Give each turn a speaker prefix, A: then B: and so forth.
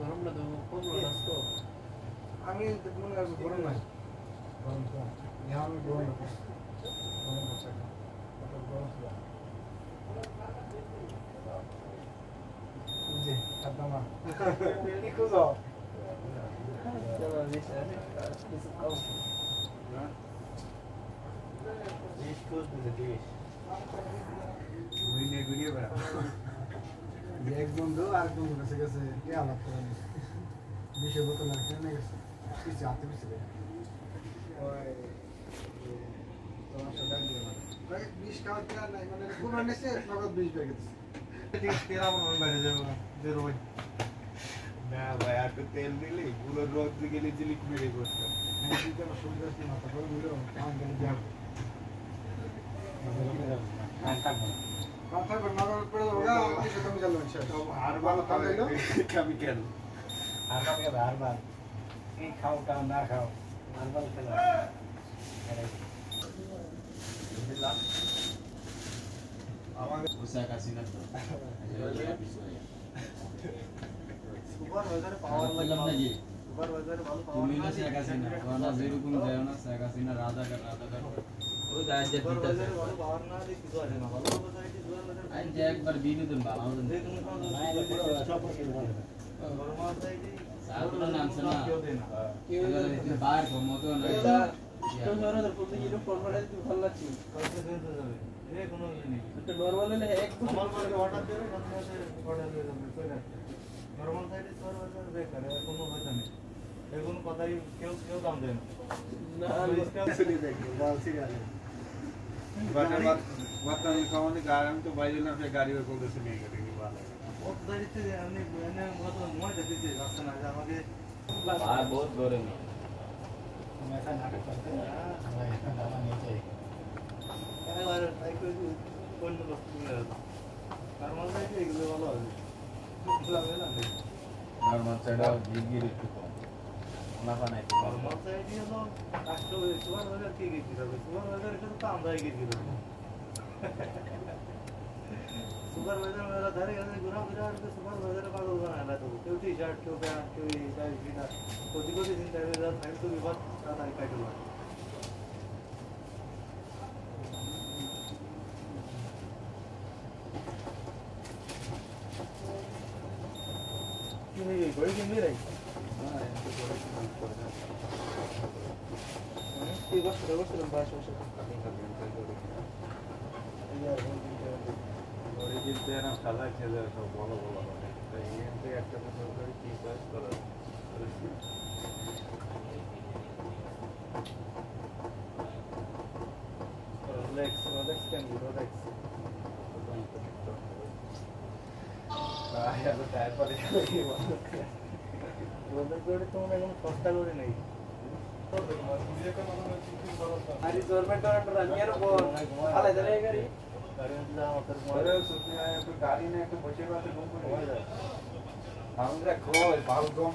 A: গরমটা তো কমলো না তো
B: আমি মনে হয় গরম নাই গরম কম यहाँ में गरम করছে কত গরম ছিল জি খাদ্দামা কি খুঁজো
A: চলো বেশ কিছু কম না বেশ খুঁজতে বেশ
B: ঘুরিয়ে বেড়া এক বন্ধু আর বন্ধু কাছে গেছে কে আলাপ করে নি 20 বোতল আর কেন গেছে কিছু হাতে পিছে ওই তোমার সাথে দিয়ে মানে 20 কাউন্ট না নাই মানে পুরো নেছে নগদ 20 বের গেছে ঠিক তেরা মন বাইরে যাবে যে রোজ
C: না ভাই আর তো তেল দিলি পুরো রোদ দিকে লিচিলি মেরে করতে
B: হ্যাঁ ঠিক আছে সুবিধা আছে মাথা করে দিলো কাম করে যাব কথা বল নগদ পড়ে যাবে কিছু কম গেল
C: আর ভালো কামে কামি কেন
A: আর কামে আর বার এই খাও টা না খাও আর বার খেলা বুঝলাম
C: আমাদের
D: উসাক আসিনা তো
B: সুপার বাজারে পাওয়ার
D: লাগলাম নাকি
B: সুপার বাজারে ভালো পাওয়ার
D: তুমি না শেখ হাসিনা কোনা যেরকম যায় না শেখ হাসিনা রাজাকার ওই গায়ে যে
B: সুপার
D: দিতে
B: বাজারে ভালো পাওয়ার না দিয়ে কিছু আছে না ভালো বাজারে সুপার বাজারে
D: আই যে একবার বিনোদন ভালো আমাদের
B: যে তুমি কোন সব কিছু ভালো গরম আছে
D: সাগুলো নামছে না
B: কেউ দেয় না
D: কেউ বাইরে ঘুমোতো না
A: এটা তো নরমাল প্রতি জিরো ফরম্যাটে তুই ভালো লাগছিস
B: কালকে দিয়ে যাবে এ কোনো জিনিস
A: এটা নরমাল হলে এক
B: আমার পরে অর্ডার দেবে সাথে অর্ডার দিয়ে যাবে কই না নরমাল সাইডে সুপার বাজার বেকার কোনো হয়তো নেই এর কোনো কথাই কেউ দাম দেয় না
A: না
C: চলে দেখি বল সিরিয়াল বর্তমানে খাওয়ানি গাড়ি আমি তো বাইরে না গাড়ি বের করতেছি নিয়ে গেলে ভালো
B: बहुत सारी चीजें हमने मैंने मतलब मुझे जैसे से रास्ता ना जा मुझे
D: আর বহুত গরম
B: हम ऐसा नाटक करते हैं हमें ऐसा डालना नहीं चाहिए क्या बार ट्राई कर कौन लोग तुम्हें नॉर्मल साइड एक लो वाला है लगे ना
D: নরমাল সাইডে গিরগির একটু কম মুনাফা নাই তো
B: नॉर्मल साइड ये तो राष्ट्र सुपर बाजार की गई थी सुपर बाजार का तो काम रह गई थी सुपर बाजार मेरा धारे गए गुना बाजार के सुपर बाजार का लोग बनाया तो क्यों टी शर्ट क्यों पैंट क्यों ये सारी चीजें कोई चिंता है यार फाइल तो विवाद सारा इकट्ठा हुआ क्यों ये कोई क्यों नहीं रही ये बस बात हो सकती यार
C: ওই কিন্তু এরা সাদা খেলে সব বলো বলো তাই এখান থেকে একটা বছর করে কি চয়েস করা
B: Rolex can be Rolex
C: tyre পরে
B: Rolex করে তো মনে কোনো সস্তা করে নেই
A: আরে জোরমেন্ট আর রানিয়ার বল আলাদা রে গাড়ি
B: अरे इंतजाम होकर
C: পরে সুতি আয় একটু গাড়ি না একটু বসে বসে ঘুম করে আমরা খোল ভালো গম